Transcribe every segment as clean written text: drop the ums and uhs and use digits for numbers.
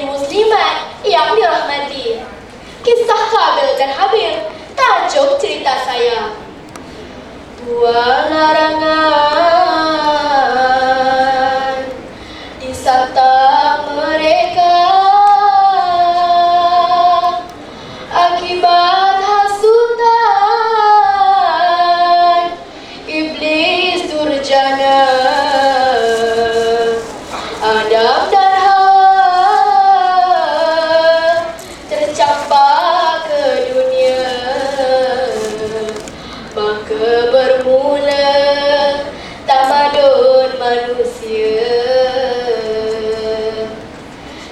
muslimat yang dirahmati. Kisah Qabil dan Habil, tajuk cerita saya. Dua larangan disantap mereka akibat hasutan iblis durjana. Adam dan Hawa tercampak ke dunia, maka bermula tamadun manusia.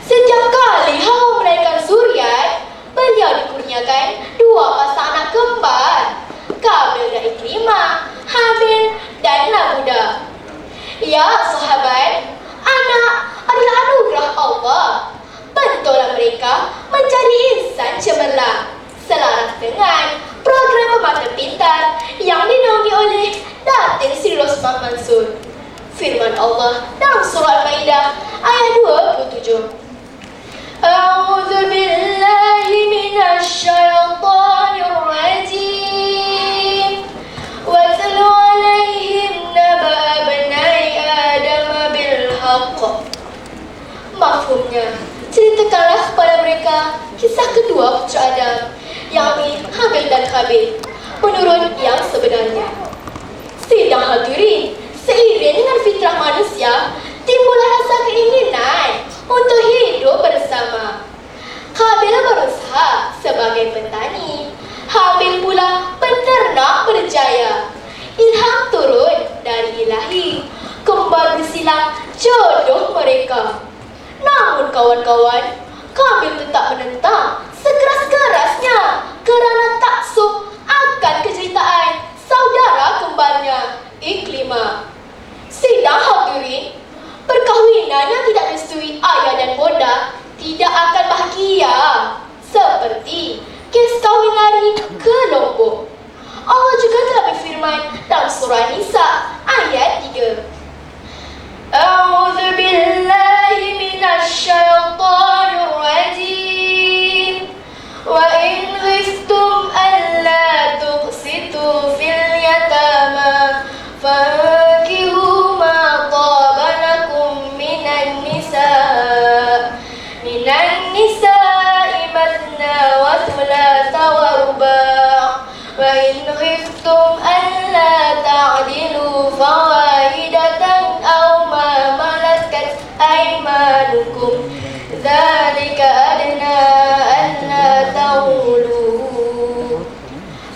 Setiap kali Hawa melahirkan Zuriat, beliau dikurniakan dua pasang anak kembar, Qabil dan Ikrimah, Habil dan Labuda. Ya sahabat, anak adalah anugerah Allah. Bentuklah mereka menjadi insan cemerlang, selaras dengan program Pemata Pintar yang dinaungi oleh Datin Sri Rosmah Mansur. Firman Allah dalam surah Al-Maidah ayat 27. A'udzu billahi minasy syaithanir rajim. Watlu 'alaihim naba'a bani Adam bil haqq. Mafhumnya, ceritakanlah kepada mereka kisah kedua putera Adam, yakni Habil dan Qabil, menurut yang sebenarnya. Sidang hadirin, seiring dengan fitrah manusia, timbullah rasa keinginan untuk hidup bersama. Qabil berusaha sebagai petani, Habil pula peternak berjaya. Ilham turun dari Ilahi, kembar bersilang jodoh mereka. Namun kawan-kawan, Qabil tetap menentang sekeras-kerasnya kerana taksub akan kejeritaan saudara kembarnya, Ikrimah. Sidang hadirin, perkahwinan yang tidak direstui ayah dan bonda tidak akan bahagia, seperti kes kahwin lari ke Lombok. Allah juga telah berfirman dalam surah Nisa ayat 3. A'udzu billahi minasy syaithanir rajim. Wa in khiftum alla tuqsitu fil yatama fankihu ma taba lakum minan nisa'i mathna wa thulatha wa ruba'. Wa in khiftum alla ta'dilu fawahidatan aw ma malakat aymanukum dzalika adna alla ta'ulu.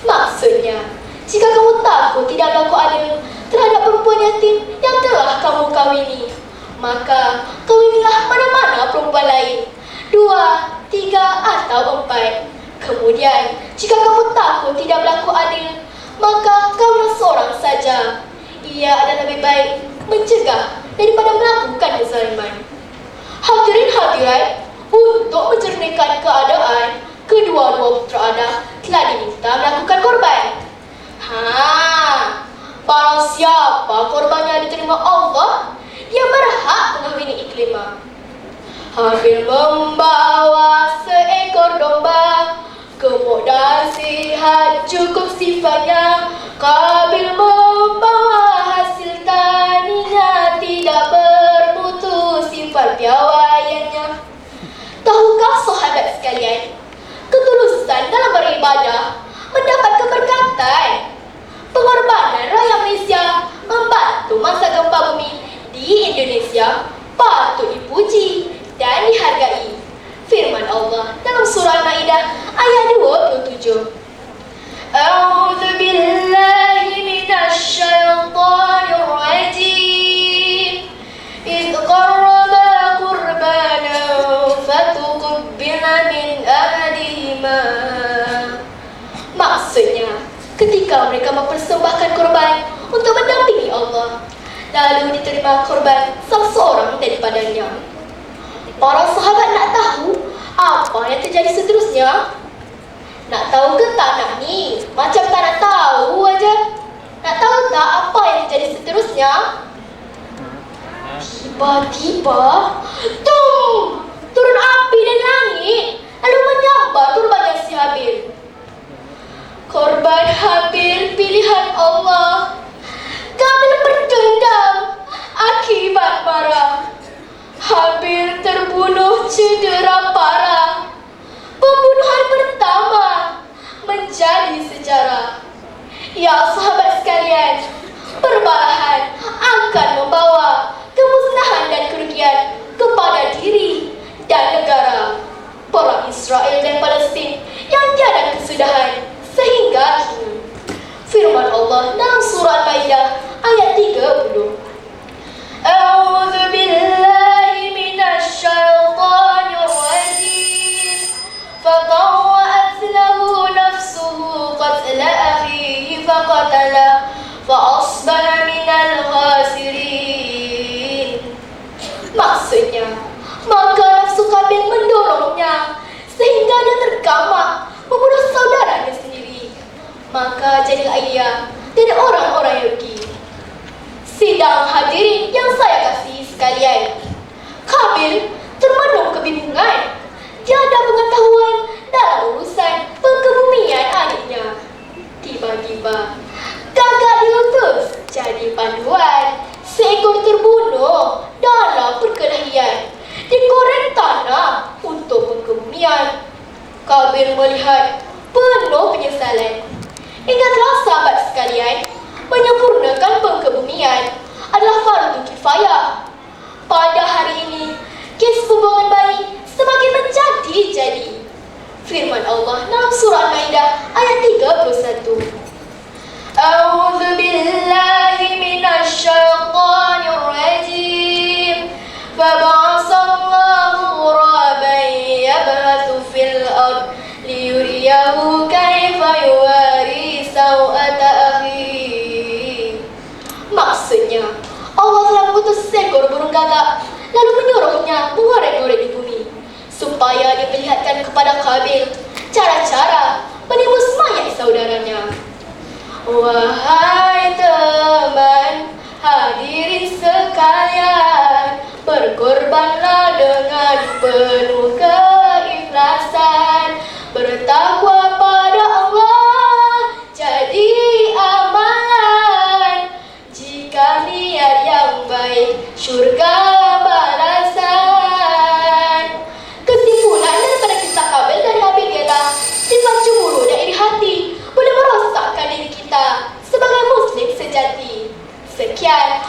Maksudnya, jika kamu takut tidak berlaku adil terhadap perempuan yatim yang telah kamu kawini, maka kawinilah mana-mana perempuan lain, 2, 3 atau 4. Kemudian, jika kamu takut tidak berlaku adil, maka kawinlah seorang saja. Ia adalah lebih baik mencegah daripada melakukan kezaliman. Hadirin hadirat, untuk menjernihkan keadaan, kedua-dua putera Adam telah diminta melakukan korban. Barang siapa korbannya diterima Allah, dia berhak mengawini Ikrimah. Habil membawa seekor domba, gemuk dan sihat cukup sifatnya. Qabil membawa hasil taninya, tidak bermutu sifat piawaiannya. Tahukah sahabat sekalian, ketulusan dalam beribadah mendapat keberkatan. Pengorbanan rakyat Malaysia membantu masa gempa bumi di Indonesia patut dipuji dan dihargai. Firman Allah dalam surah Al-Maidah ayat 27. A'udzu billahi minasy syaithanir rajim. Idz qarraba qurbanan fatuqabbala min ahadihima. Maksudnya, ketika mereka mempersembahkan korban untuk mendampingi Allah, lalu diterima korban salah seorang daripadanya. Para sahabat nak tahu apa yang terjadi seterusnya? Nak tahu ke tak nak ni? Macam tak nak tahu aja. Nak tahu tak apa yang terjadi seterusnya? Tiba-tiba, turun api Korban Habil pilihan Allah. Kabil berdendam akibat marah. Habil terbunuh cedera parah. Pembunuhan pertama menjadi sejarah. Ya sahabat sekalian, perbalahan akan membawa kemusnahan dan kerugian kepada diri dan negara. Perang Israel dan Palestin yang tiada kesudahan sehingga kini. Firman Allah dalam surah Al-Maidah ayat 30. A'udzu billahi minasy syaithanir rajim. Fatawa'at lahu nafsuhu qatla akhihi faqatala fa'asbaha minal khasirin. Maksudnya, maka nafsu Kabil mendorongnya sehingga dia tergamak membunuh saudaranya sendiri. Maka jadilah ia dari orang-orang rugi. Sidang hadirin yang saya kasihi sekalian, Kabil termenung kebingungan. Tiada pengetahuan dalam urusan pengkebumian adiknya. Tiba-tiba gagak diutus jadi panduan. Seekor terbunuh dalam perkelahian digoreng tanah untuk pengkebumian. Kabil melihat penuh penyesalan. Ingatlah sahabat sekalian, menyempurnakan pengkebumian adalah fardu kifayah. Pada hari ini, kes pembuangan bayi semakin menjadi-jadi. Firman Allah dalam surah Al-Maidah ayat 31. A'udzu billahi minasy syaithanir rajim. Fab'asallahu ghuraban yabhathu fil ard liyuriyahu kaifa yuwari sawata akhi. Maksudnya, Allah telah mengutus seekor burung gagak lalu menyuruhnya mengorek-ngorek di bumi supaya diperlihatkan kepada Kabil cara-cara menembus mayat saudaranya. Wahai teman, hadirin sekalian, berkorbanlah dengan penuh keikhlasan, bertakwa pada Allah jadi amalan. Jika niat yang baik, syurga balasan. Kesimpulan daripada kisah Kabil dan Habil ialah sifat cemburu dan iri hati boleh merosakkan diri kita sebagai muslim sejati. Sekian.